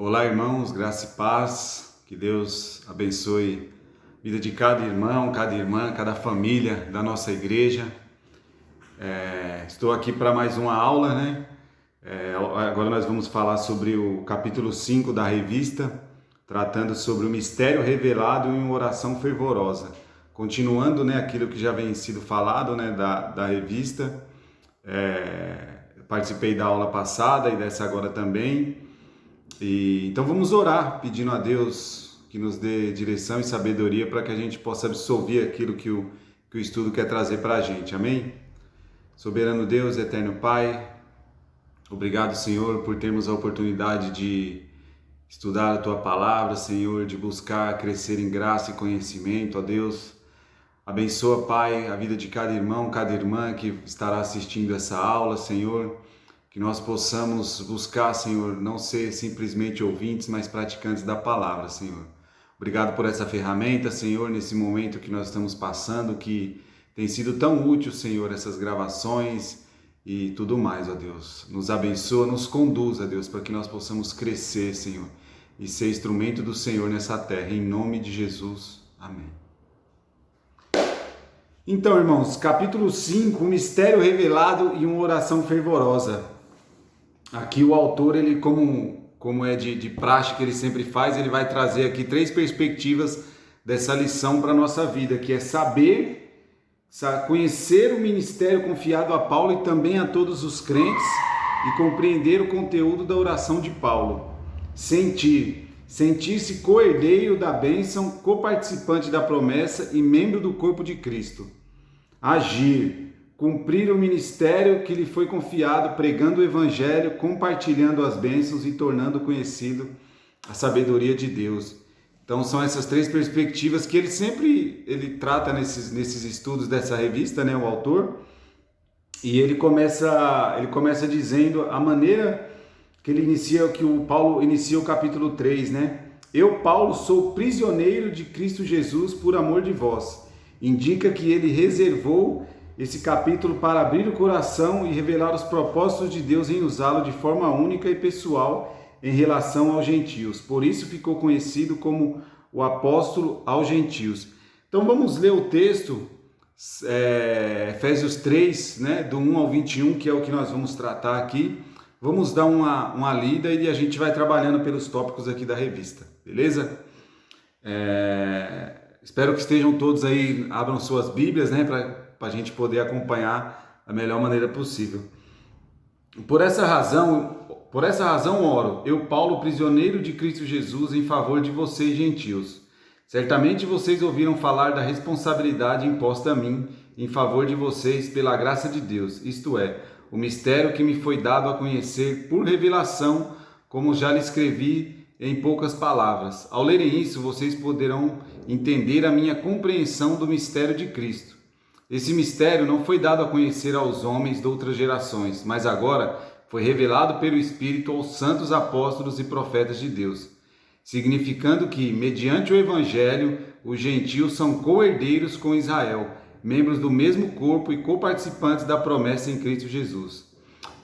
Olá, irmãos, graça e paz, que Deus abençoe a vida de cada irmão, cada irmã, cada família da nossa igreja. Estou aqui para mais uma aula, né? Agora nós vamos falar sobre o capítulo 5 da revista, tratando sobre o mistério revelado em uma oração fervorosa. Continuando, né, aquilo que já vem sido falado, né, da revista. Participei da aula passada e dessa agora também. Então vamos orar pedindo a Deus que nos dê direção e sabedoria para que a gente possa absorver aquilo que o estudo quer trazer para a gente, amém? Soberano Deus, eterno Pai, obrigado, Senhor, por termos a oportunidade de estudar a Tua Palavra, Senhor, de buscar crescer em graça e conhecimento, ó Deus. Abençoa, Pai, a vida de cada irmão, cada irmã que estará assistindo essa aula, Senhor. Que nós possamos buscar, Senhor, não ser simplesmente ouvintes, mas praticantes da palavra, Senhor. Obrigado por essa ferramenta, Senhor, nesse momento que nós estamos passando, que tem sido tão útil, Senhor, essas gravações e tudo mais, ó Deus. Nos abençoa, nos conduz, ó Deus, para que nós possamos crescer, Senhor, e ser instrumento do Senhor nessa terra, em nome de Jesus. Amém. Então, irmãos, capítulo 5, o mistério revelado e uma oração fervorosa. Aqui o autor, ele como é de praxe que ele sempre faz, ele vai trazer aqui 3 perspectivas dessa lição para a nossa vida, que é conhecer o ministério confiado a Paulo e também a todos os crentes e compreender o conteúdo da oração de Paulo. Sentir-se co-herdeiro da bênção, coparticipante da promessa e membro do corpo de Cristo. Agir. Cumprir o ministério que lhe foi confiado, pregando o evangelho, compartilhando as bênçãos e tornando conhecido a sabedoria de Deus. Então são essas 3 perspectivas que ele trata nesses estudos dessa revista, né, o autor. E ele começa dizendo a maneira que o Paulo inicia o capítulo 3, né? Eu, Paulo, sou prisioneiro de Cristo Jesus por amor de vós. Indica que ele reservou esse capítulo para abrir o coração e revelar os propósitos de Deus em usá-lo de forma única e pessoal em relação aos gentios. Por isso ficou conhecido como o apóstolo aos gentios. Então vamos ler o texto, Efésios 3, né, do 1 ao 21, que é o que nós vamos tratar aqui. Vamos dar uma lida e a gente vai trabalhando pelos tópicos aqui da revista, beleza? Espero que estejam todos aí, abram suas Bíblias, né, para a gente poder acompanhar da melhor maneira possível. Por essa razão oro, eu, Paulo, prisioneiro de Cristo Jesus, em favor de vocês, gentios. Certamente vocês ouviram falar da responsabilidade imposta a mim, em favor de vocês, pela graça de Deus, isto é, o mistério que me foi dado a conhecer por revelação, como já lhe escrevi em poucas palavras. Ao lerem isso, vocês poderão entender a minha compreensão do mistério de Cristo. Esse mistério não foi dado a conhecer aos homens de outras gerações, mas agora foi revelado pelo Espírito aos santos apóstolos e profetas de Deus, significando que, mediante o Evangelho, os gentios são co-herdeiros com Israel, membros do mesmo corpo e coparticipantes da promessa em Cristo Jesus.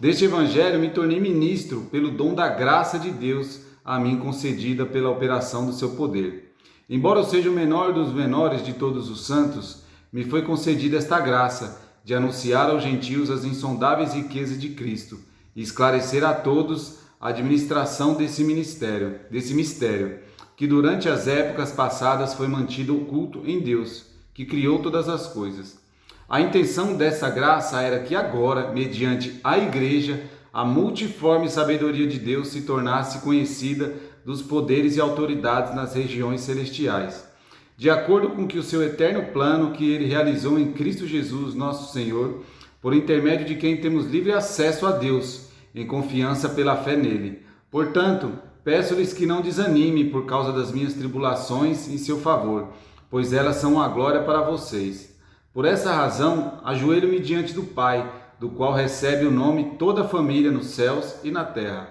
Deste Evangelho me tornei ministro pelo dom da graça de Deus a mim concedida pela operação do seu poder. Embora eu seja o menor dos menores de todos os santos, me foi concedida esta graça de anunciar aos gentios as insondáveis riquezas de Cristo e esclarecer a todos a administração desse mistério, que durante as épocas passadas foi mantido oculto em Deus, que criou todas as coisas. A intenção dessa graça era que agora, mediante a Igreja, a multiforme sabedoria de Deus se tornasse conhecida dos poderes e autoridades nas regiões celestiais, de acordo com que o seu eterno plano que ele realizou em Cristo Jesus, nosso Senhor, por intermédio de quem temos livre acesso a Deus, em confiança pela fé nele. Portanto, peço-lhes que não desanimem por causa das minhas tribulações em seu favor, pois elas são uma glória para vocês. Por essa razão, ajoelho-me diante do Pai, do qual recebe o nome toda a família nos céus e na terra.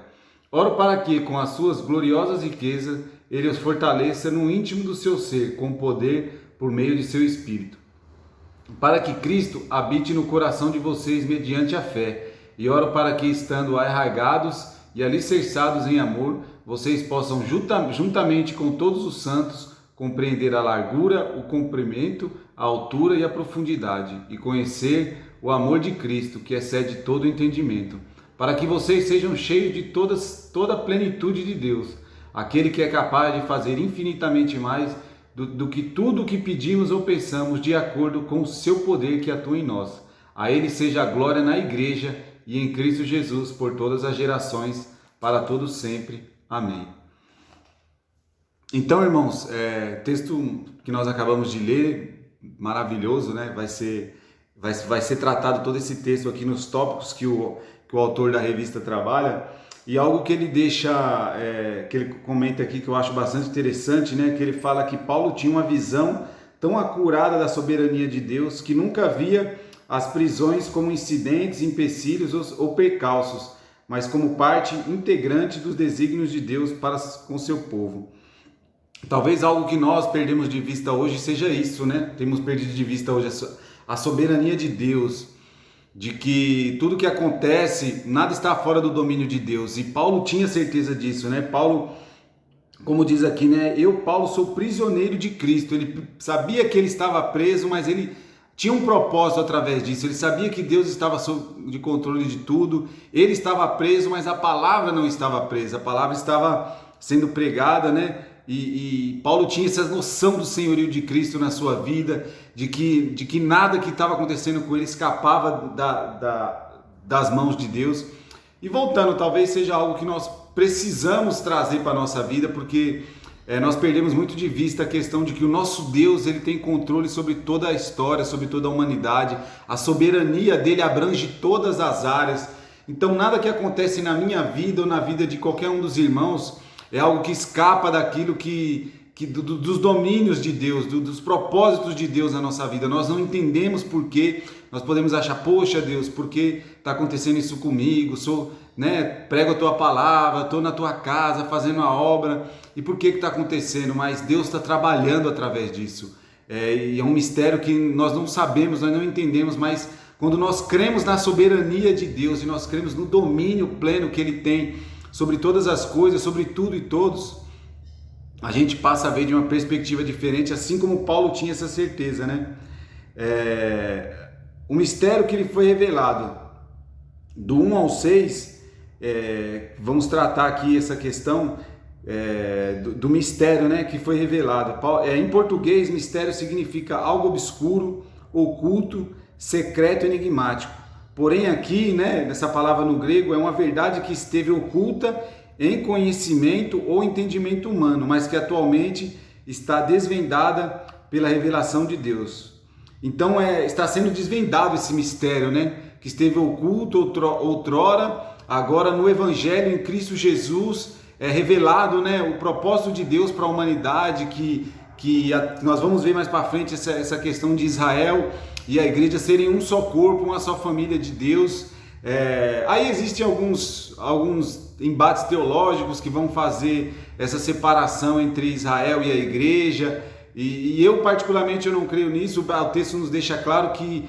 Oro para que, com as suas gloriosas riquezas, ele os fortaleça no íntimo do seu ser, com poder por meio de seu Espírito, para que Cristo habite no coração de vocês mediante a fé, e oro para que, estando arraigados e alicerçados em amor, vocês possam juntamente com todos os santos compreender a largura, o comprimento, a altura e a profundidade, e conhecer o amor de Cristo, que excede todo entendimento, para que vocês sejam cheios de toda a plenitude de Deus, aquele que é capaz de fazer infinitamente mais do que tudo o que pedimos ou pensamos, de acordo com o seu poder que atua em nós. A Ele seja a glória na Igreja e em Cristo Jesus por todas as gerações, para todos sempre. Amém. Então, irmãos, texto que nós acabamos de ler, maravilhoso, né? Vai ser tratado todo esse texto aqui nos tópicos que o autor da revista trabalha. E algo que ele deixa, que ele comenta aqui, que eu acho bastante interessante, né? Que ele fala que Paulo tinha uma visão tão acurada da soberania de Deus que nunca via as prisões como incidentes, empecilhos ou percalços, mas como parte integrante dos desígnios de Deus para com seu povo. Talvez algo que nós perdemos de vista hoje seja isso, né? Temos perdido de vista hoje a soberania de Deus, de que tudo que acontece, nada está fora do domínio de Deus. E Paulo tinha certeza disso, né? Paulo, como diz aqui, né? Eu, Paulo, sou prisioneiro de Cristo. Ele sabia que ele estava preso, mas ele tinha um propósito através disso. Ele sabia que Deus estava sob controle de tudo. Ele estava preso, mas a palavra não estava presa. A palavra estava sendo pregada, né? E Paulo tinha essa noção do senhorio de Cristo na sua vida, de que nada que estava acontecendo com ele escapava das mãos de Deus. E voltando, talvez seja algo que nós precisamos trazer para a nossa vida, porque nós perdemos muito de vista a questão de que o nosso Deus, ele tem controle sobre toda a história, sobre toda a humanidade. A soberania dele abrange todas as áreas. Então nada que acontece na minha vida ou na vida de qualquer um dos irmãos é algo que escapa daquilo dos domínios de Deus, dos propósitos de Deus na nossa vida. Nós não entendemos por quê. Nós podemos achar, poxa Deus, por que está acontecendo isso comigo? Prego a tua palavra, estou na tua casa fazendo a obra, e por que está acontecendo? Mas Deus está trabalhando através disso. E é um mistério que nós não sabemos, nós não entendemos, mas quando nós cremos na soberania de Deus e nós cremos no domínio pleno que Ele tem sobre todas as coisas, sobre tudo e todos, a gente passa a ver de uma perspectiva diferente, assim como Paulo tinha essa certeza, né? O mistério que lhe foi revelado, do 1 ao 6, vamos tratar aqui essa questão do mistério, né, que foi revelado. Em português, mistério significa algo obscuro, oculto, secreto, enigmático. Porém aqui, né, nessa palavra no grego, é uma verdade que esteve oculta em conhecimento ou entendimento humano, mas que atualmente está desvendada pela revelação de Deus. Então está sendo desvendado esse mistério, né, que esteve oculto outrora, agora no Evangelho em Cristo Jesus é revelado, né, o propósito de Deus para a humanidade, nós vamos ver mais para frente essa questão de Israel e a igreja serem um só corpo, uma só família de Deus. Aí existem alguns embates teológicos que vão fazer essa separação entre Israel e a igreja, e eu particularmente eu não creio nisso. O texto nos deixa claro que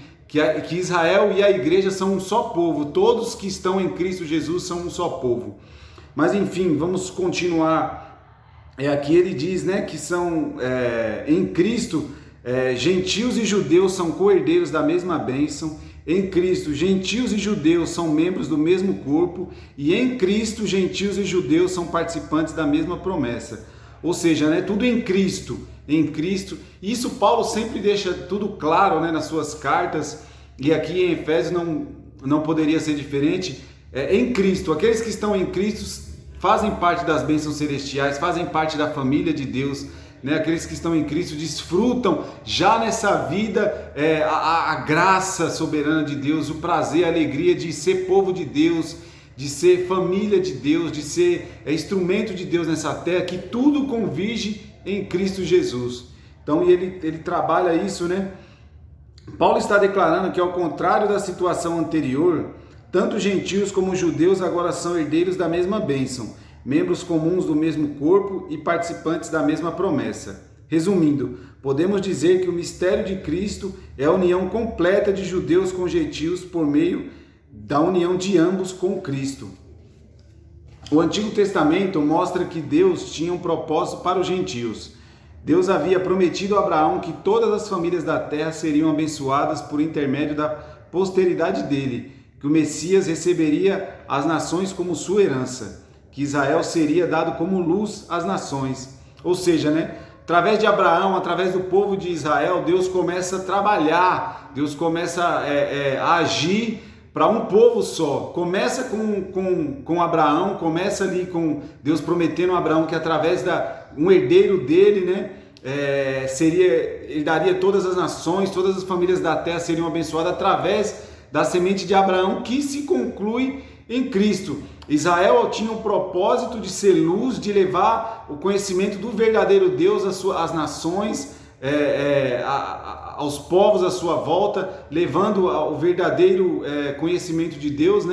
Israel e a igreja são um só povo, todos que estão em Cristo Jesus são um só povo. Mas enfim, vamos continuar. Aqui ele diz, né, que são em Cristo, gentios e judeus são co-herdeiros da mesma bênção. Em Cristo, gentios e judeus são membros do mesmo corpo, e em Cristo, gentios e judeus são participantes da mesma promessa. Ou seja, né, tudo em Cristo. Isso Paulo sempre deixa tudo claro, né, nas suas cartas, e aqui em Efésios não poderia ser diferente. Em Cristo, aqueles que estão em Cristo fazem parte das bênçãos celestiais, fazem parte da família de Deus, né? Aqueles que estão em Cristo desfrutam já nessa vida a graça soberana de Deus, o prazer, a alegria de ser povo de Deus, de ser família de Deus, de ser instrumento de Deus nessa terra, que tudo converge em Cristo Jesus. Então ele trabalha isso, né? Paulo está declarando que, ao contrário da situação anterior, tanto gentios como judeus agora são herdeiros da mesma bênção, membros comuns do mesmo corpo e participantes da mesma promessa. Resumindo, podemos dizer que o mistério de Cristo é a união completa de judeus com gentios por meio da união de ambos com Cristo. O Antigo Testamento mostra que Deus tinha um propósito para os gentios. Deus havia prometido a Abraão que todas as famílias da terra seriam abençoadas por intermédio da posteridade dele, que o Messias receberia as nações como sua herança, que Israel seria dado como luz às nações. Ou seja, através de Abraão, através do povo de Israel, Deus começa a trabalhar, Deus começa a agir para um povo só. Começa com Abraão, começa ali com Deus prometendo a Abraão que através um herdeiro dele, ele daria todas as nações, todas as famílias da terra seriam abençoadas através da semente de Abraão, que se conclui em Cristo. Israel tinha o propósito de ser luz, de levar o conhecimento do verdadeiro Deus às nações, aos povos à sua volta, levando o verdadeiro conhecimento de Deus,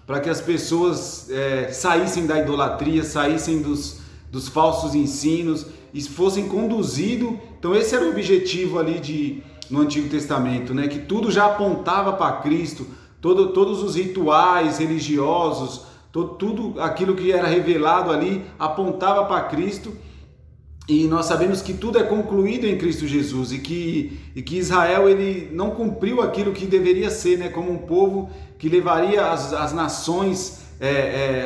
para que as pessoas saíssem da idolatria, saíssem dos falsos ensinos e fossem conduzidos. Então esse era o objetivo ali no Antigo Testamento, que tudo já apontava para Cristo, todos os rituais religiosos, tudo aquilo que era revelado ali apontava para Cristo. E nós sabemos que tudo é concluído em Cristo Jesus e que Israel ele não cumpriu aquilo que deveria ser, como um povo que levaria as nações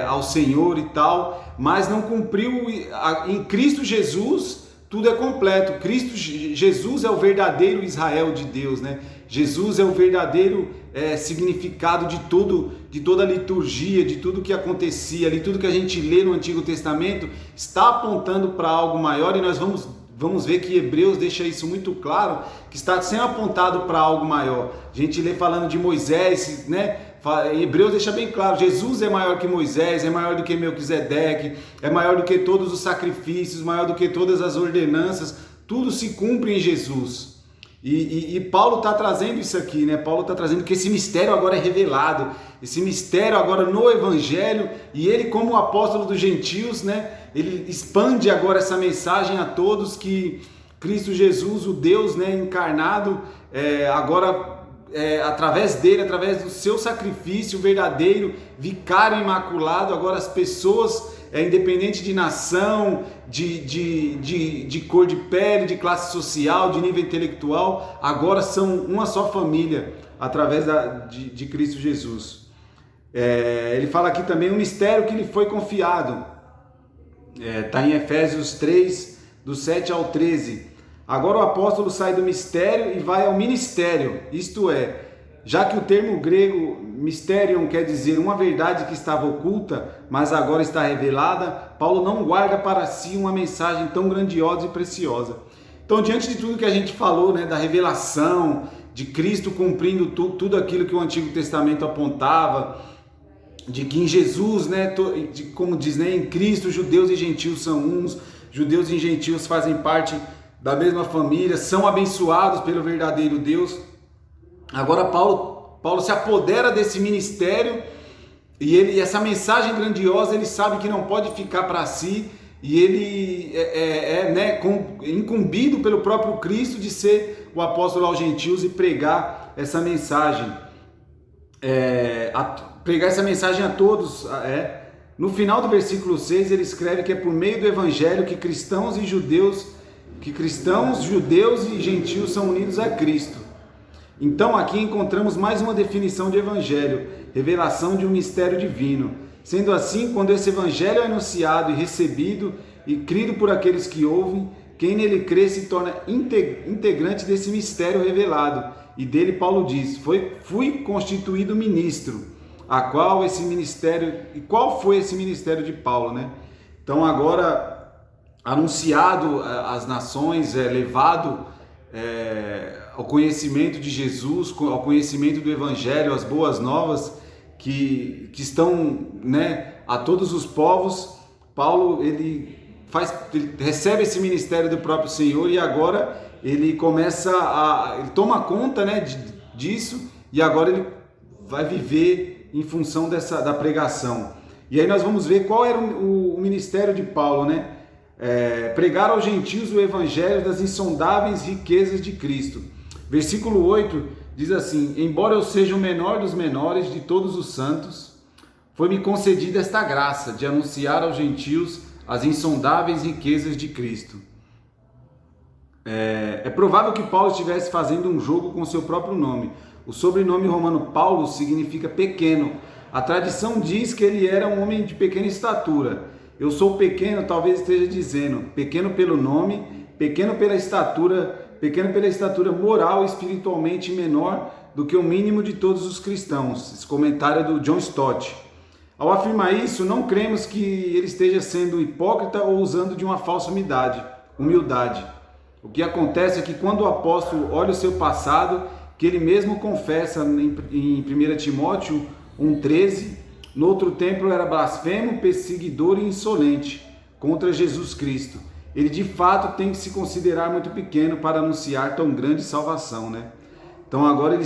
ao Senhor e tal, mas não cumpriu. Em Cristo Jesus tudo é completo. Cristo Jesus é o verdadeiro Israel de Deus, Jesus é o verdadeiro significado de toda a liturgia, de tudo que acontecia ali, tudo que a gente lê no Antigo Testamento está apontando para algo maior, e nós vamos ver que Hebreus deixa isso muito claro, que está sendo apontado para algo maior. A gente lê falando de Moisés, Hebreus deixa bem claro, Jesus é maior que Moisés, é maior do que Melquisedeque, é maior do que todos os sacrifícios, maior do que todas as ordenanças, tudo se cumpre em Jesus. E Paulo está trazendo isso aqui, Paulo está trazendo que esse mistério agora é revelado, esse mistério agora no Evangelho, e ele, como apóstolo dos gentios, ele expande agora essa mensagem a todos, que Cristo Jesus, o Deus encarnado, agora através dele, através do seu sacrifício verdadeiro, vicário imaculado, agora as pessoas, independente de nação, de cor de pele, de classe social, de nível intelectual, agora são uma só família através de Cristo Jesus. Ele fala aqui também o mistério que lhe foi confiado, está em Efésios 3, do 7 ao 13. Agora o apóstolo sai do mistério e vai ao ministério, isto é, já que o termo grego mysterion quer dizer uma verdade que estava oculta, mas agora está revelada, Paulo não guarda para si uma mensagem tão grandiosa e preciosa. Então, diante de tudo que a gente falou, da revelação, de Cristo cumprindo tudo aquilo que o Antigo Testamento apontava, de que em Jesus, como diz, em Cristo, judeus e gentios são uns, judeus e gentios fazem parte da mesma família, são abençoados pelo verdadeiro Deus. Agora Paulo se apodera desse ministério e essa mensagem grandiosa ele sabe que não pode ficar para si, e ele incumbido pelo próprio Cristo de ser o apóstolo aos gentios e pregar essa mensagem, pregar essa mensagem a todos. No final do versículo 6 ele escreve que é por meio do evangelho que cristãos, judeus e gentios são unidos a Cristo. Então aqui encontramos mais uma definição de evangelho, revelação de um mistério divino. Sendo assim, quando esse evangelho é anunciado e recebido e crido por aqueles que ouvem, quem nele crê se torna integrante desse mistério revelado. E dele Paulo diz: fui constituído ministro, qual foi esse ministério de Paulo, Então agora anunciado às nações, levado ao conhecimento de Jesus, ao conhecimento do Evangelho, as boas novas que estão a todos os povos. Paulo ele recebe esse ministério do próprio Senhor, e agora ele ele toma conta disso, e agora ele vai viver em função da pregação. E aí nós vamos ver qual era o ministério de Paulo, pregar aos gentios o evangelho das insondáveis riquezas de Cristo. Versículo 8 diz assim: embora eu seja o menor dos menores de todos os santos, foi-me concedida esta graça de anunciar aos gentios as insondáveis riquezas de Cristo. É provável que Paulo estivesse fazendo um jogo com seu próprio nome. O sobrenome romano Paulo significa pequeno. A tradição diz que ele era um homem de pequena estatura. Eu sou pequeno, talvez esteja dizendo, pequeno pelo nome, pequeno pela estatura moral e espiritualmente menor do que o mínimo de todos os cristãos. Esse comentário é do John Stott. Ao afirmar isso, não cremos que ele esteja sendo hipócrita ou usando de uma falsa humildade. O que acontece é que quando o apóstolo olha o seu passado, que ele mesmo confessa em 1 Timóteo 1,13, no outro tempo era blasfemo, perseguidor e insolente contra Jesus Cristo. Ele de fato tem que se considerar muito pequeno para anunciar tão grande salvação, né? Então agora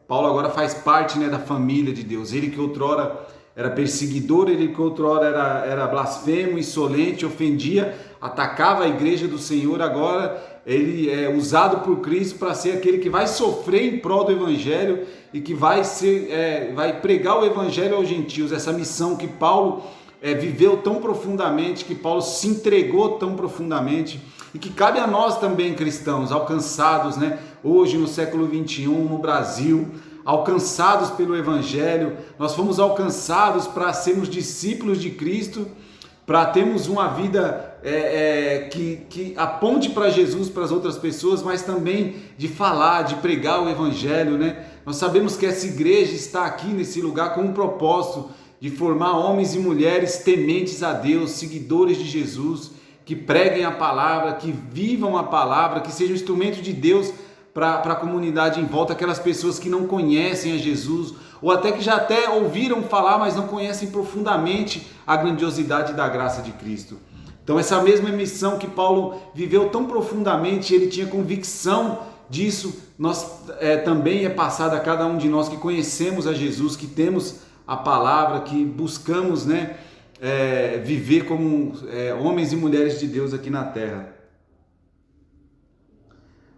Paulo agora faz parte, né, da família de Deus. Ele que outrora era perseguidor, ele que outrora era blasfemo, insolente, ofendia, atacava a igreja do Senhor. Agora ele é usado por Cristo para ser aquele que vai sofrer em prol do Evangelho e que vai pregar o Evangelho aos gentios. Essa missão que Paulo viveu tão profundamente, que Paulo se entregou tão profundamente e que cabe a nós também, cristãos, alcançados, né, hoje no século 21, no Brasil, alcançados pelo Evangelho. Nós fomos alcançados para sermos discípulos de Cristo, para termos uma vida que aponte para Jesus, para as outras pessoas, mas também de falar, de pregar o Evangelho, né? Nós sabemos que essa igreja está aqui nesse lugar com um propósito de formar homens e mulheres tementes a Deus, seguidores de Jesus, que preguem a palavra, que vivam a palavra, que sejam instrumento de Deus para a comunidade em volta, aquelas pessoas que não conhecem a Jesus, ou até que já até ouviram falar, mas não conhecem profundamente a grandiosidade da graça de Cristo. Então essa mesma missão que Paulo viveu tão profundamente, ele tinha convicção disso, também é passada a cada um de nós que conhecemos a Jesus, que temos a palavra, que buscamos, né, viver como homens e mulheres de Deus aqui na terra.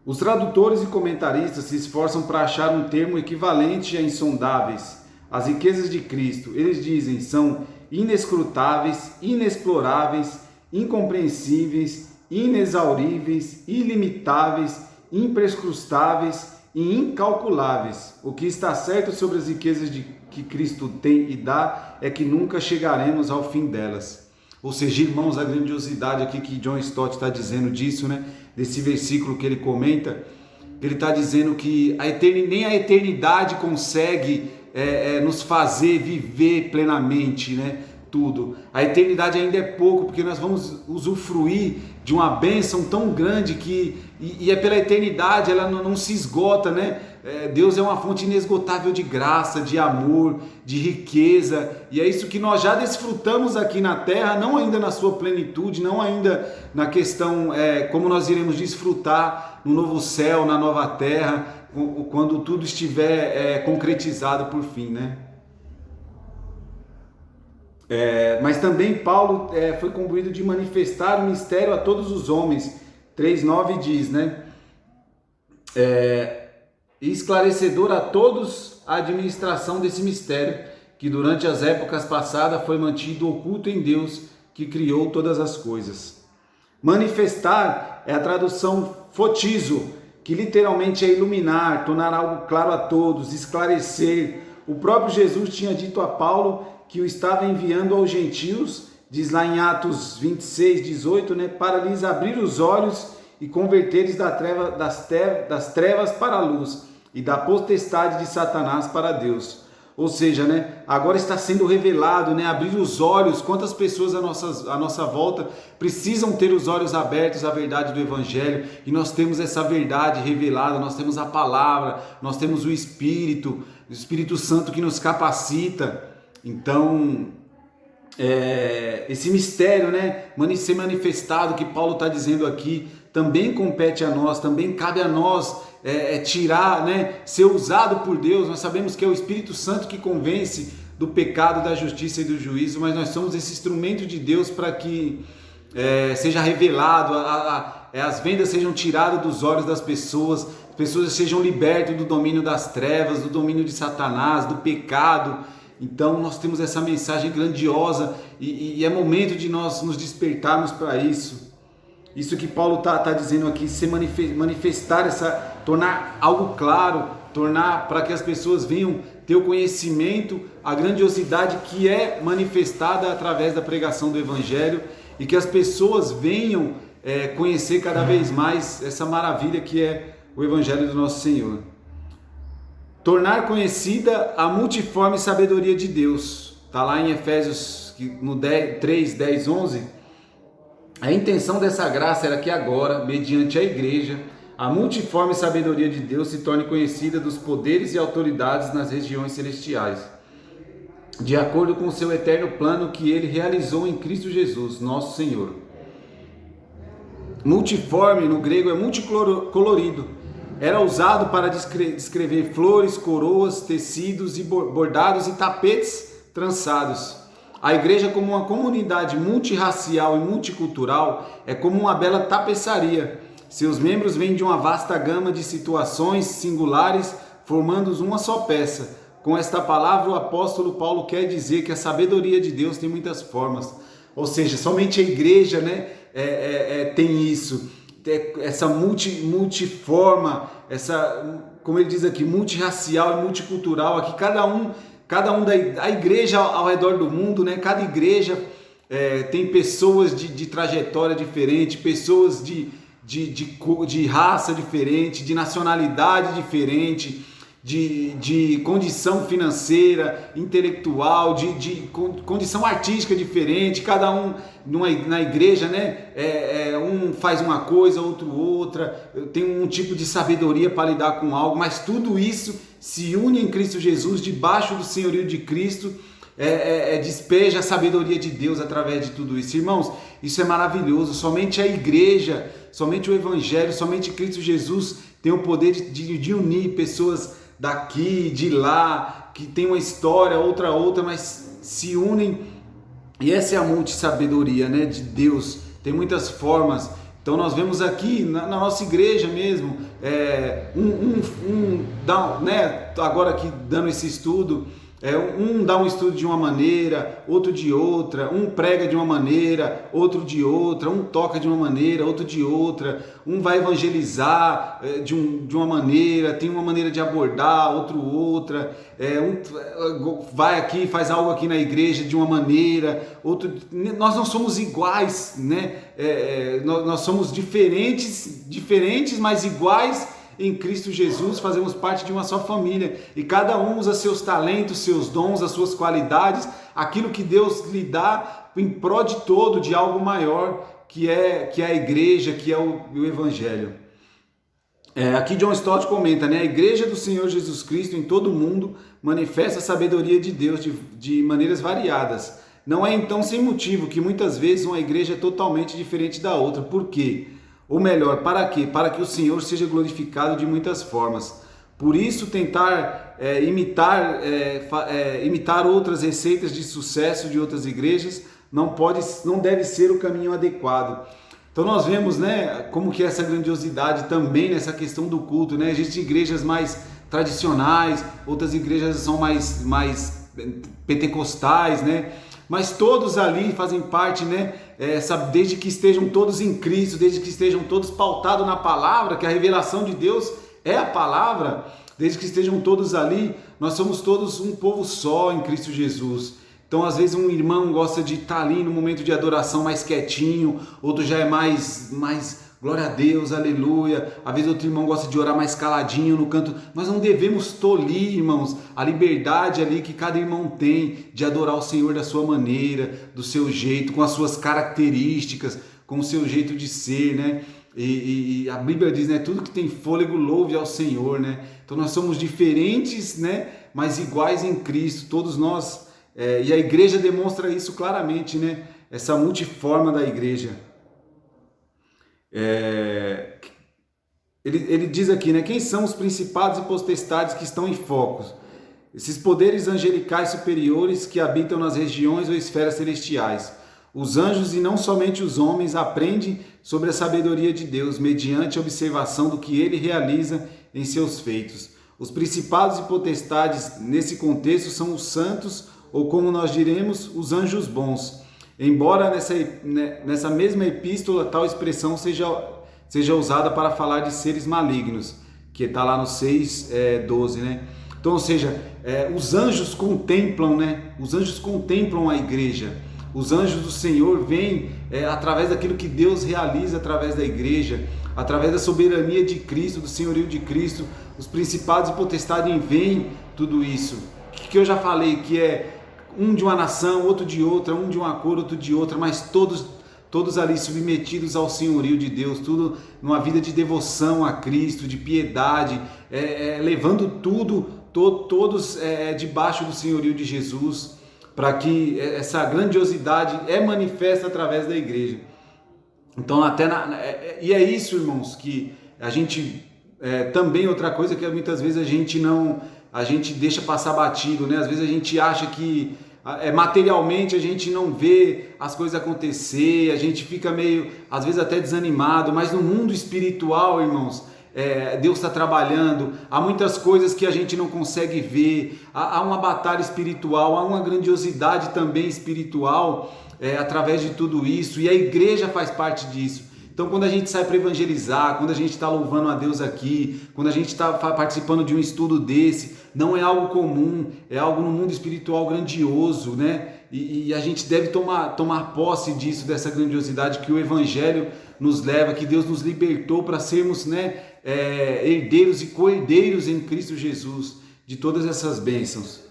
Os tradutores e comentaristas se esforçam para achar um termo equivalente a insondáveis. As riquezas de Cristo, eles dizem, são inescrutáveis, inexploráveis, incompreensíveis, inexauríveis, ilimitáveis, imprescrutáveis e incalculáveis. O que está certo sobre as riquezas que Cristo tem e dá é que nunca chegaremos ao fim delas. Ou seja, irmãos, a grandiosidade aqui que John Stott está dizendo disso, né? Desse versículo que ele comenta, ele está dizendo que nem a eternidade consegue nos fazer viver plenamente, né? Tudo. A eternidade ainda é pouco, porque nós vamos usufruir de uma bênção tão grande e é pela eternidade, ela não se esgota, né? Deus é uma fonte inesgotável de graça, de amor, de riqueza, e é isso que nós já desfrutamos aqui na terra, não ainda na sua plenitude, não ainda na questão como nós iremos desfrutar no novo céu, na nova terra, quando tudo estiver concretizado por fim, né? Mas também Paulo foi concluído de manifestar o mistério a todos os homens. 3,9 diz, né? E esclarecedor a todos a administração desse mistério, que durante as épocas passadas foi mantido oculto em Deus, que criou todas as coisas. Manifestar é a tradução fotizo, que literalmente é iluminar, tornar algo claro a todos, esclarecer. O próprio Jesus tinha dito a Paulo que o estava enviando aos gentios, diz lá em Atos 26, 18, né, para lhes abrir os olhos e converter-lhes das trevas para a luz e da potestade de Satanás para Deus. Ou seja, né, agora está sendo revelado, né, abrir os olhos. Quantas pessoas à nossa volta precisam ter os olhos abertos à verdade do Evangelho, e nós temos essa verdade revelada, nós temos a palavra, nós temos o Espírito Santo que nos capacita. Então, esse mistério, né, ser manifestado que Paulo está dizendo aqui, também compete a nós, também cabe a nós tirar, né, ser usado por Deus. Nós sabemos que é o Espírito Santo que convence do pecado, da justiça e do juízo, mas nós somos esse instrumento de Deus para que seja revelado, as vendas sejam tiradas dos olhos das pessoas, as pessoas sejam libertas do domínio das trevas, do domínio de Satanás, do pecado. Então nós temos essa mensagem grandiosa e é momento de nós nos despertarmos para isso. Isso que Paulo está dizendo aqui, se manifestar, tornar algo claro, tornar para que as pessoas venham ter o conhecimento, a grandiosidade que é manifestada através da pregação do Evangelho e que as pessoas venham conhecer cada vez mais essa maravilha que é o Evangelho do nosso Senhor. Tornar conhecida a multiforme sabedoria de Deus. Está lá em Efésios no 3, 10, 11. A intenção dessa graça era que agora, mediante a igreja, a multiforme sabedoria de Deus se torne conhecida dos poderes e autoridades nas regiões celestiais, de acordo com o seu eterno plano que ele realizou em Cristo Jesus, nosso Senhor. Multiforme no grego é multicolorido. Era usado para descrever flores, coroas, tecidos e bordados e tapetes trançados. A igreja, como uma comunidade multirracial e multicultural, é como uma bela tapeçaria. Seus membros vêm de uma vasta gama de situações singulares, formando uma só peça. Com esta palavra, o apóstolo Paulo quer dizer que a sabedoria de Deus tem muitas formas. Ou seja, somente a igreja, tem isso. Essa multiforma, como ele diz aqui, multirracial e multicultural. Aqui cada um da igreja ao redor do mundo, cada igreja tem pessoas de trajetória diferente, pessoas de raça diferente, de nacionalidade diferente, de condição financeira, intelectual, de condição artística diferente. Cada um na igreja, um faz uma coisa, outro outra, tem um tipo de sabedoria para lidar com algo, mas tudo isso se une em Cristo Jesus, debaixo do senhorio de Cristo. Despeja a sabedoria de Deus através de tudo isso. Irmãos, isso é maravilhoso. Somente a igreja, somente o Evangelho, somente Cristo Jesus tem o poder de unir pessoas daqui, de lá, que tem uma história, outra, mas se unem. E essa é a multissabedoria, de Deus. Tem muitas formas. Então nós vemos aqui na nossa igreja mesmo, agora aqui dando esse estudo, um dá um estudo de uma maneira, outro de outra, um prega de uma maneira, outro de outra, um toca de uma maneira, outro de outra, um vai evangelizar de uma maneira, tem uma maneira de abordar, outro outra, um vai aqui, faz algo aqui na igreja de uma maneira, outro. Nós não somos iguais, nós somos diferentes, mas iguais em Cristo Jesus, fazemos parte de uma só família e cada um usa seus talentos, seus dons, as suas qualidades, aquilo que Deus lhe dá em prol de todo, de algo maior que é a igreja, que é o Evangelho. Aqui John Stott comenta, a igreja do Senhor Jesus Cristo em todo o mundo manifesta a sabedoria de Deus de maneiras variadas. Não é então sem motivo que muitas vezes uma igreja é totalmente diferente da outra. Por quê? Ou melhor, para quê? Para que o Senhor seja glorificado de muitas formas. Por isso, tentar imitar outras receitas de sucesso de outras igrejas não deve ser o caminho adequado. Então nós vemos, como que essa grandiosidade também nessa questão do culto, Existem igrejas mais tradicionais, outras igrejas são mais pentecostais, Mas todos ali fazem parte, desde que estejam todos em Cristo, desde que estejam todos pautados na palavra, que a revelação de Deus é a palavra, desde que estejam todos ali, nós somos todos um povo só em Cristo Jesus. Então, às vezes, um irmão gosta de estar ali no momento de adoração mais quietinho, outro já é mais glória a Deus, aleluia. Às vezes outro irmão gosta de orar mais caladinho no canto. Nós não devemos tolir, irmãos, a liberdade ali que cada irmão tem de adorar o Senhor da sua maneira, do seu jeito, com as suas características, com o seu jeito de ser, E a Bíblia diz, tudo que tem fôlego louve ao Senhor, Então nós somos diferentes, mas iguais em Cristo, todos nós. E a igreja demonstra isso claramente, Essa multiforma da igreja. Ele diz aqui, quem são os principados e potestades que estão em focos? Esses poderes angelicais superiores que habitam nas regiões ou esferas celestiais. Os anjos e não somente os homens aprendem sobre a sabedoria de Deus mediante a observação do que ele realiza em seus feitos. Os principados e potestades, nesse contexto, são os santos, ou como nós diremos, os anjos bons. Embora nessa mesma epístola tal expressão seja usada para falar de seres malignos, que está lá no 6:12, né? Então, ou seja, os anjos contemplam, né? Os anjos contemplam a igreja. Os anjos do Senhor vêm através daquilo que Deus realiza através da igreja, através da soberania de Cristo, do senhorio de Cristo. Os principados e potestades veem tudo isso. Que eu já falei, que é um de uma nação, outro de outra, um de uma cor, outro de outra, mas todos ali submetidos ao senhorio de Deus, tudo numa vida de devoção a Cristo, de piedade, levando todos debaixo do senhorio de Jesus, para que essa grandiosidade manifesta através da igreja. Então, e é isso, irmãos, que a gente também outra coisa que muitas vezes a gente deixa passar batido, né? Às vezes a gente acha que materialmente a gente não vê as coisas acontecer, a gente fica meio, às vezes até desanimado, mas no mundo espiritual, irmãos, Deus está trabalhando. Há muitas coisas que a gente não consegue ver, há uma batalha espiritual, há uma grandiosidade também espiritual através de tudo isso, e a igreja faz parte disso. Então, quando a gente sai para evangelizar, quando a gente está louvando a Deus aqui, quando a gente está participando de um estudo desse, não é algo comum, é algo no mundo espiritual grandioso, né? E a gente deve tomar posse disso, dessa grandiosidade que o Evangelho nos leva, que Deus nos libertou para sermos, né, herdeiros e co-herdeiros em Cristo Jesus, de todas essas bênçãos.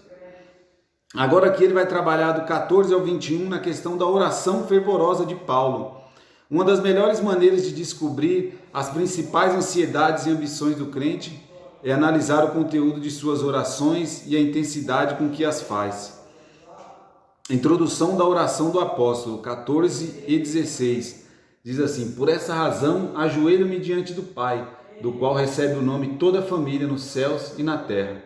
Agora aqui ele vai trabalhar do 14 ao 21 na questão da oração fervorosa de Paulo. Uma das melhores maneiras de descobrir as principais ansiedades e ambições do crente é analisar o conteúdo de suas orações e a intensidade com que as faz. Introdução da oração do apóstolo, 14 e 16. Diz assim: por essa razão ajoelho-me diante do Pai, do qual recebe o nome toda a família nos céus e na terra.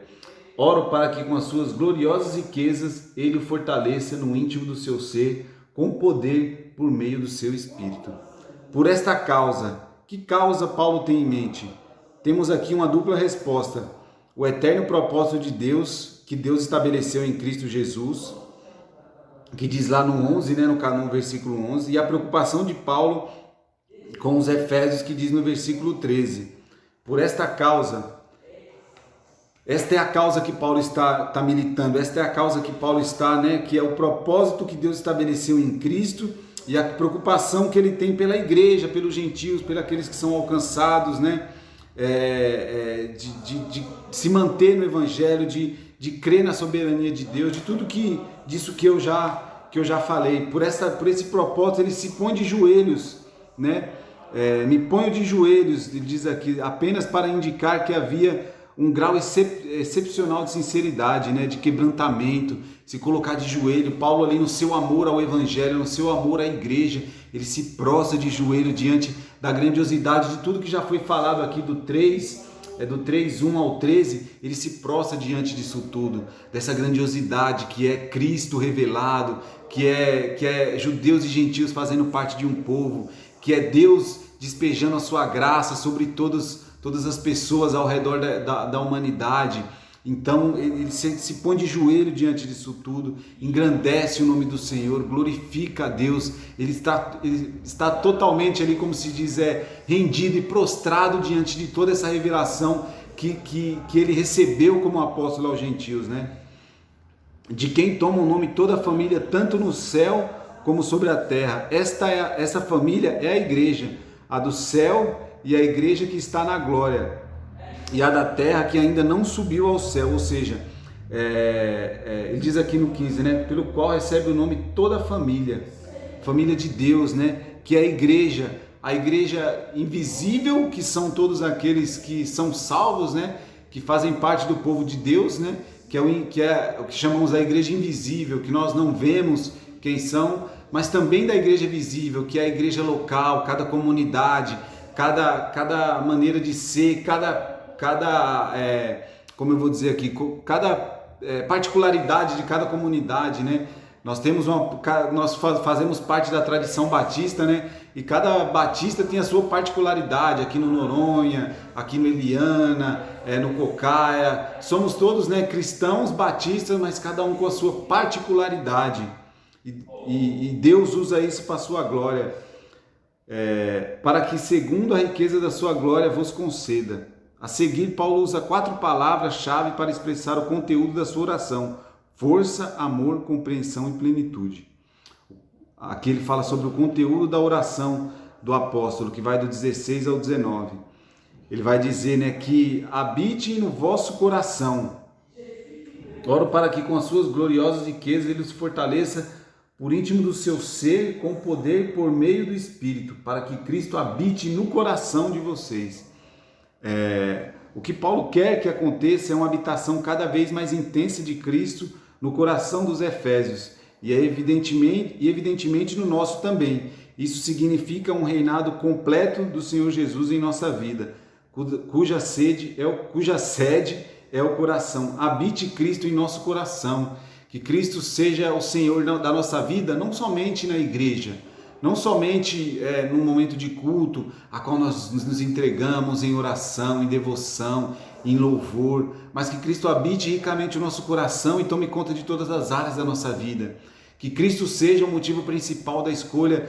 Oro para que com as suas gloriosas riquezas ele o fortaleça no íntimo do seu ser, com poder por meio do seu Espírito. Por esta causa, que causa Paulo tem em mente? Temos aqui uma dupla resposta: o eterno propósito de Deus, que Deus estabeleceu em Cristo Jesus, que diz lá no 11, né, no versículo 11, e a preocupação de Paulo com os Efésios, que diz no versículo 13. Por esta causa, esta é a causa que Paulo está militando, esta é a causa que Paulo está, né, que é o propósito que Deus estabeleceu em Cristo e a preocupação que ele tem pela igreja, pelos gentios, pelos aqueles que são alcançados, né, de se manter no Evangelho, de crer na soberania de Deus, de tudo disso que eu já falei. Por esse propósito ele se põe de joelhos, né? Me ponho de joelhos, ele diz aqui, apenas para indicar que havia um grau excepcional de sinceridade, né? De quebrantamento, se colocar de joelho. Paulo ali no seu amor ao Evangelho, no seu amor à igreja, ele se prostra de joelho diante da grandiosidade de tudo que já foi falado aqui do 3:1 ao 13, ele se prostra diante disso tudo, dessa grandiosidade que é Cristo revelado, que é judeus e gentios fazendo parte de um povo, que é Deus despejando a sua graça sobre todas as pessoas ao redor da humanidade. Então ele se põe de joelho diante disso tudo, engrandece o nome do Senhor, glorifica a Deus, ele está totalmente ali, como se diz, rendido e prostrado diante de toda essa revelação que ele recebeu como apóstolo aos gentios, né? De quem toma o nome toda a família, tanto no céu como sobre a terra. Essa família é a igreja, a do céu e a igreja que está na glória, e a da terra que ainda não subiu ao céu, ou seja, ele diz aqui no 15, né, pelo qual recebe o nome toda a família de Deus, né, que é a igreja invisível, que são todos aqueles que são salvos, né, que fazem parte do povo de Deus, né, que é o que chamamos a igreja invisível, que nós não vemos quem são, mas também da igreja visível, que é a igreja local, cada comunidade, cada maneira de ser, como eu vou dizer aqui, cada particularidade de cada comunidade, né? Nós fazemos parte da tradição batista, né? E cada batista tem a sua particularidade, aqui no Noronha, aqui no Eliana, no Cocaia. Somos todos, né, cristãos batistas, mas cada um com a sua particularidade. E Deus usa isso para a sua glória, para que segundo a riqueza da sua glória vos conceda. A seguir, Paulo usa 4 palavras-chave para expressar o conteúdo da sua oração: força, amor, compreensão e plenitude. Aqui ele fala sobre o conteúdo da oração do apóstolo, que vai do 16 ao 19. Ele vai dizer, né, que habite no vosso coração. Oro para que com as suas gloriosas riquezas ele os fortaleça por íntimo do seu ser, com poder por meio do Espírito, para que Cristo habite no coração de vocês. O que Paulo quer que aconteça é uma habitação cada vez mais intensa de Cristo no coração dos Efésios, e evidentemente no nosso também. Isso significa um reinado completo do Senhor Jesus em nossa vida, cuja sede é o coração. Habite Cristo em nosso coração, que Cristo seja o Senhor da nossa vida, não somente na igreja, não somente num momento de culto, a qual nós nos entregamos em oração, em devoção, em louvor, mas que Cristo habite ricamente o nosso coração e tome conta de todas as áreas da nossa vida. Que Cristo seja o motivo principal da escolha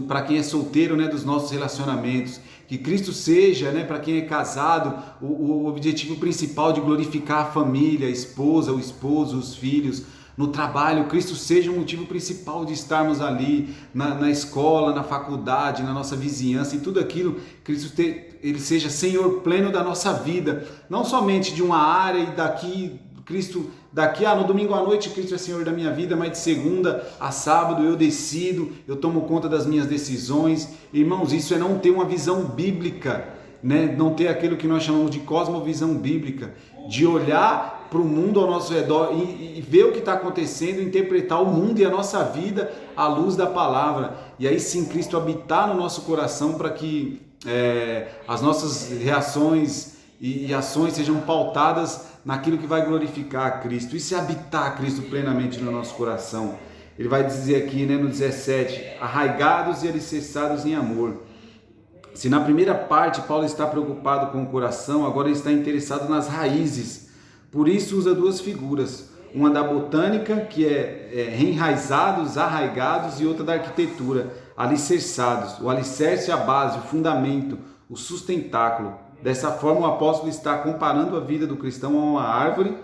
para quem é solteiro, né, dos nossos relacionamentos. Que Cristo seja, né, para quem é casado, o objetivo principal de glorificar a família, a esposa, o esposo, os filhos. No trabalho, Cristo seja o motivo principal de estarmos ali, na escola, na faculdade, na nossa vizinhança, e tudo aquilo, Ele seja Senhor pleno da nossa vida, não somente de uma área e no domingo à noite Cristo é Senhor da minha vida, mas de segunda a sábado eu decido, eu tomo conta das minhas decisões. Irmãos, isso é não ter uma visão bíblica, né? Não ter aquilo que nós chamamos de cosmovisão bíblica, de olhar para o mundo ao nosso redor e ver o que está acontecendo, interpretar o mundo e a nossa vida à luz da palavra, e aí sim Cristo habitar no nosso coração, para que as nossas reações e ações sejam pautadas naquilo que vai glorificar a Cristo. Isso é habitar Cristo plenamente no nosso coração. Ele vai dizer aqui, né, no 17, arraigados e alicerçados em amor. Se na primeira parte Paulo está preocupado com o coração, agora ele está interessado nas raízes. Por isso usa 2 figuras, uma da botânica, que é enraizados, arraigados, e outra da arquitetura, alicerçados. O alicerce é a base, o fundamento, o sustentáculo. Dessa forma, o apóstolo está comparando a vida do cristão a uma árvore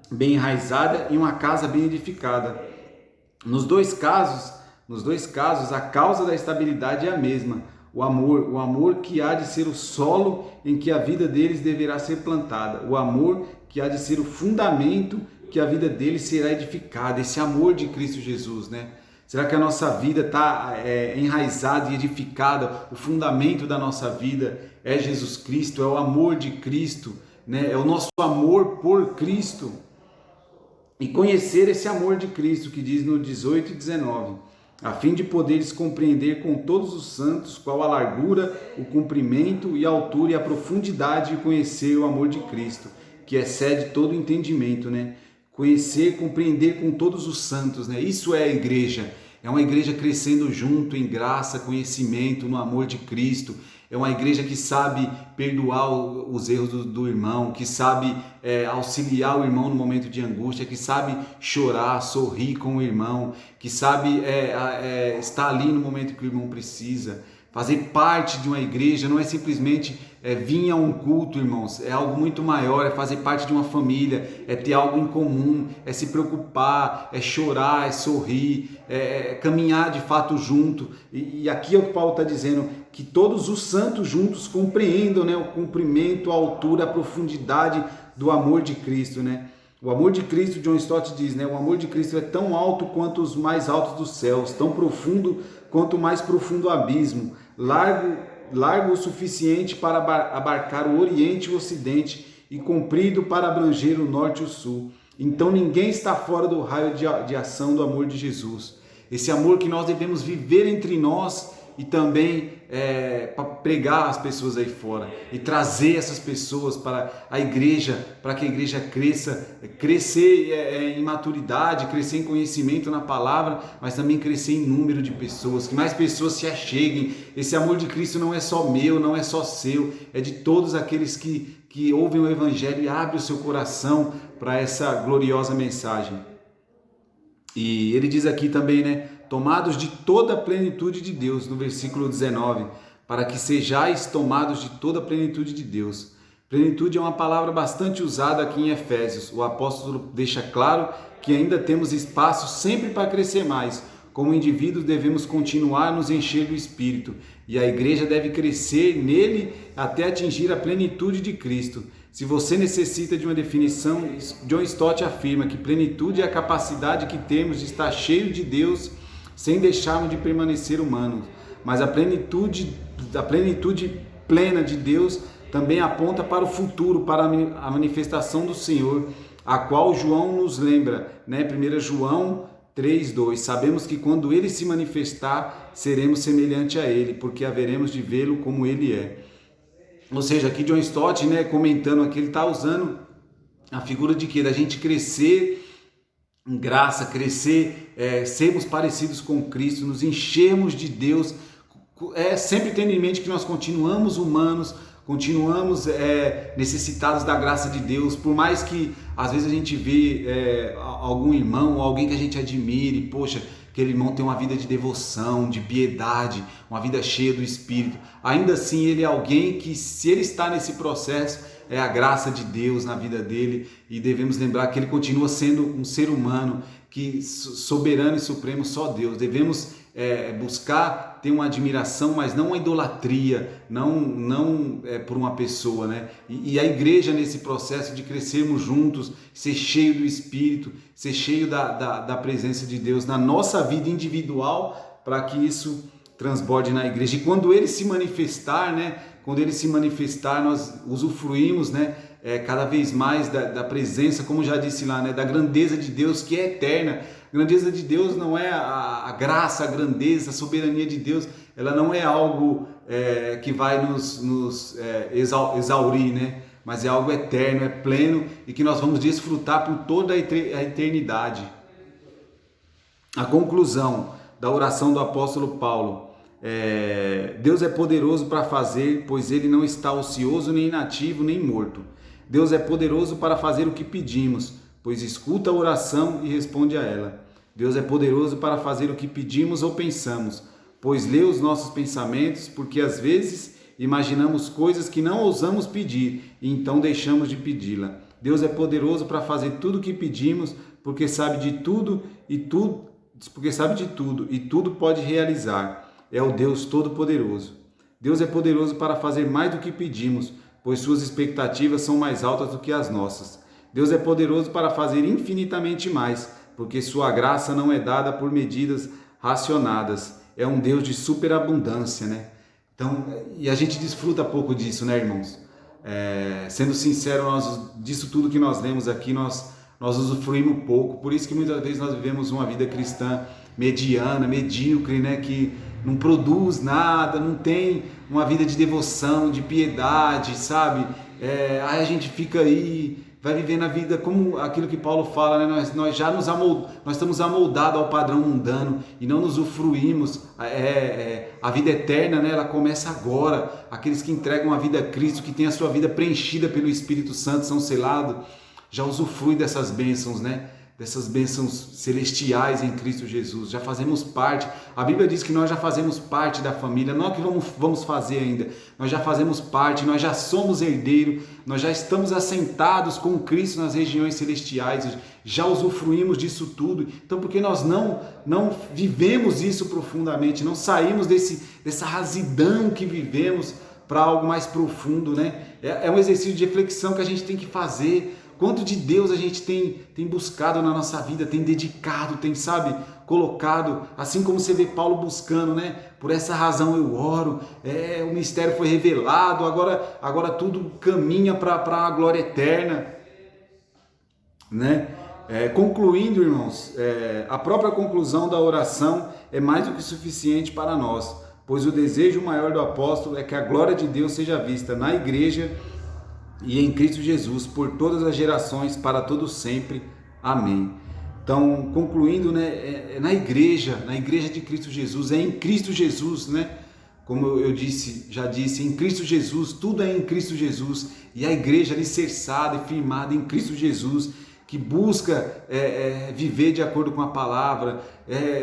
bem enraizada e uma casa bem edificada. Nos dois casos, a causa da estabilidade é a mesma: o amor que há de ser o solo em que a vida deles deverá ser plantada, o amor que há de ser o fundamento que a vida deles será edificada, esse amor de Cristo Jesus, né? Será que a nossa vida está enraizada e edificada? O fundamento da nossa vida é Jesus Cristo, é o amor de Cristo, né? É o nosso amor por Cristo. E conhecer esse amor de Cristo, que diz no 18 e 19, a fim de poderes compreender com todos os santos qual a largura, o comprimento e a altura e a profundidade, de conhecer o amor de Cristo, que excede todo o entendimento, né? Conhecer, compreender com todos os santos, né? Isso é a igreja. É uma igreja crescendo junto em graça, conhecimento, no amor de Cristo. É uma igreja que sabe perdoar os erros do irmão, que sabe auxiliar o irmão no momento de angústia, que sabe chorar, sorrir com o irmão, que sabe estar ali no momento que o irmão precisa. Fazer parte de uma igreja não é simplesmente vir a um culto, irmãos, é algo muito maior, é fazer parte de uma família, é ter algo em comum, é se preocupar, é chorar, é sorrir, é caminhar de fato junto. E aqui é o que Paulo está dizendo, que todos os santos juntos compreendam, né, o comprimento, a altura, a profundidade do amor de Cristo, né? O amor de Cristo, John Stott diz, né? O amor de Cristo é tão alto quanto os mais altos dos céus, tão profundo quanto o mais profundo abismo, largo o suficiente para abarcar o Oriente e o Ocidente e comprido para abranger o Norte e o Sul. Então ninguém está fora do raio de ação do amor de Jesus. Esse amor que nós devemos viver entre nós e também para pregar as pessoas aí fora e trazer essas pessoas para a igreja, para que a igreja crescer em maturidade, crescer em conhecimento na palavra, mas também crescer em número de pessoas, que mais pessoas se acheguem. Esse amor de Cristo não é só meu, não é só seu, é de todos aqueles que ouvem o Evangelho e abrem o seu coração para essa gloriosa mensagem. E ele diz aqui também, né? Tomados de toda a plenitude de Deus, no versículo 19, para que sejais tomados de toda a plenitude de Deus. Plenitude é uma palavra bastante usada aqui em Efésios. O apóstolo deixa claro que ainda temos espaço sempre para crescer mais. Como indivíduos devemos continuar a nos encher do Espírito e a igreja deve crescer nele até atingir a plenitude de Cristo. Se você necessita de uma definição, John Stott afirma que plenitude é a capacidade que temos de estar cheio de Deus sem deixarmos de permanecer humanos. Mas a plenitude plena de Deus também aponta para o futuro, para a manifestação do Senhor, a qual João nos lembra, né? 1 João 3:2. Sabemos que quando ele se manifestar, seremos semelhante a ele, porque haveremos de vê-lo como ele é. Ou seja, aqui John Stott, né, comentando aqui, ele está usando a figura de quê? Da gente crescer em graça, crescer, sermos parecidos com Cristo, nos enchermos de Deus, sempre tendo em mente que nós continuamos humanos, continuamos necessitados da graça de Deus, por mais que às vezes a gente vê algum irmão, alguém que a gente admire, poxa, aquele irmão tem uma vida de devoção, de piedade, uma vida cheia do Espírito, ainda assim ele é alguém que, se ele está nesse processo, é a graça de Deus na vida dele, e devemos lembrar que ele continua sendo um ser humano, que soberano e supremo só Deus. Devemos buscar ter uma admiração, mas não uma idolatria, não por uma pessoa, né? E a igreja, nesse processo de crescermos juntos, ser cheio do Espírito, ser cheio da presença de Deus na nossa vida individual, para que isso transborde na igreja. E quando ele se manifestar, né? Quando ele se manifestar, nós usufruímos, né? Cada vez mais da presença, como já disse lá, né? Da grandeza de Deus, que é eterna. A grandeza de Deus não é a graça, a grandeza, a soberania de Deus, ela não é algo que vai nos exaurir, né? Mas é algo eterno, é pleno, e que nós vamos desfrutar por toda a eternidade. A conclusão da oração do apóstolo Paulo: Deus é poderoso para fazer, pois ele não está ocioso, nem inativo, nem morto. Deus é poderoso para fazer o que pedimos, pois escuta a oração e responde a ela. Deus é poderoso para fazer o que pedimos ou pensamos, pois lê os nossos pensamentos, porque às vezes imaginamos coisas que não ousamos pedir e então deixamos de pedi-la. Deus é poderoso para fazer tudo o que pedimos, porque sabe de tudo e tudo pode realizar. É o Deus Todo-Poderoso. Deus é poderoso para fazer mais do que pedimos, pois suas expectativas são mais altas do que as nossas. Deus é poderoso para fazer infinitamente mais, porque sua graça não é dada por medidas racionadas. É um Deus de superabundância, né? Então, e a gente desfruta pouco disso, né, irmãos? Sendo sincero, disso tudo que nós lemos aqui, nós usufruímos pouco. Por isso que muitas vezes nós vivemos uma vida cristã mediana, medíocre, né? Que não produz nada, não tem uma vida de devoção, de piedade, sabe? Aí a gente fica aí, vai vivendo a vida como aquilo que Paulo fala, né? Nós estamos amoldados ao padrão mundano e não nos usufruímos. A vida eterna, né? Ela começa agora. Aqueles que entregam a vida a Cristo, que têm a sua vida preenchida pelo Espírito Santo, são selados, já usufruem dessas bênçãos, né? Dessas bênçãos celestiais em Cristo Jesus, já fazemos parte. A Bíblia diz que nós já fazemos parte da família, não é que vamos fazer ainda, nós já fazemos parte, nós já somos herdeiros, nós já estamos assentados com Cristo nas regiões celestiais, já usufruímos disso tudo. Então, por que nós não vivemos isso profundamente, não saímos dessa rasidão que vivemos para algo mais profundo, né? É um exercício de reflexão que a gente tem que fazer. Quanto de Deus a gente tem buscado na nossa vida, tem dedicado, tem, sabe, colocado, assim como você vê Paulo buscando, né? Por essa razão eu oro, o mistério foi revelado, agora tudo caminha para a glória eterna, né? Concluindo, irmãos, a própria conclusão da oração é mais do que suficiente para nós, pois o desejo maior do apóstolo é que a glória de Deus seja vista na igreja e em Cristo Jesus, por todas as gerações, para todos sempre. Amém. Então, concluindo, né, na igreja de Cristo Jesus, é em Cristo Jesus, né? Como eu já disse, em Cristo Jesus, tudo é em Cristo Jesus, e a igreja alicerçada e firmada em Cristo Jesus, que busca viver de acordo com a palavra.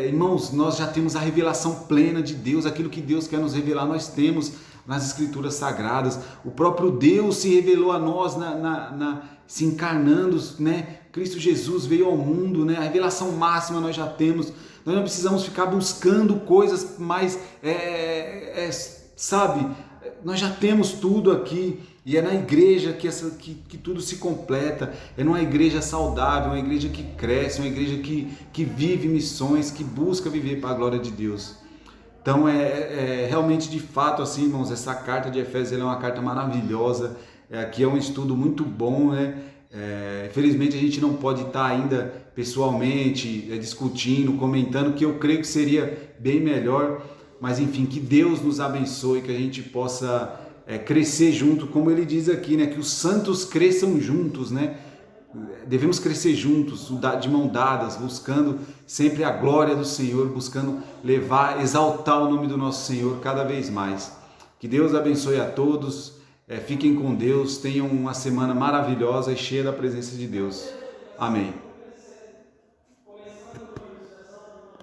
Irmãos, nós já temos a revelação plena de Deus, aquilo que Deus quer nos revelar, nós temos nas Escrituras Sagradas. O próprio Deus se revelou a nós, se encarnando, né? Cristo Jesus veio ao mundo, né? A revelação máxima nós já temos. Nós não precisamos ficar buscando coisas mais, sabe? Nós já temos tudo aqui. E é na igreja que tudo se completa. É numa igreja saudável, uma igreja que cresce, uma igreja que vive missões, que busca viver para a glória de Deus. Então realmente, de fato, assim, irmãos, essa carta de Efésios é uma carta maravilhosa. Aqui é um estudo muito bom, né? Infelizmente a gente não pode estar ainda pessoalmente discutindo, comentando, que eu creio que seria bem melhor, mas enfim, que Deus nos abençoe, que a gente possa crescer junto, como ele diz aqui, né? Que os santos cresçam juntos, né? Devemos crescer juntos, de mão dadas, buscando sempre a glória do Senhor, buscando exaltar o nome do nosso Senhor cada vez mais. Que Deus abençoe a todos. Fiquem com Deus, tenham uma semana maravilhosa e cheia da presença de Deus. Amém.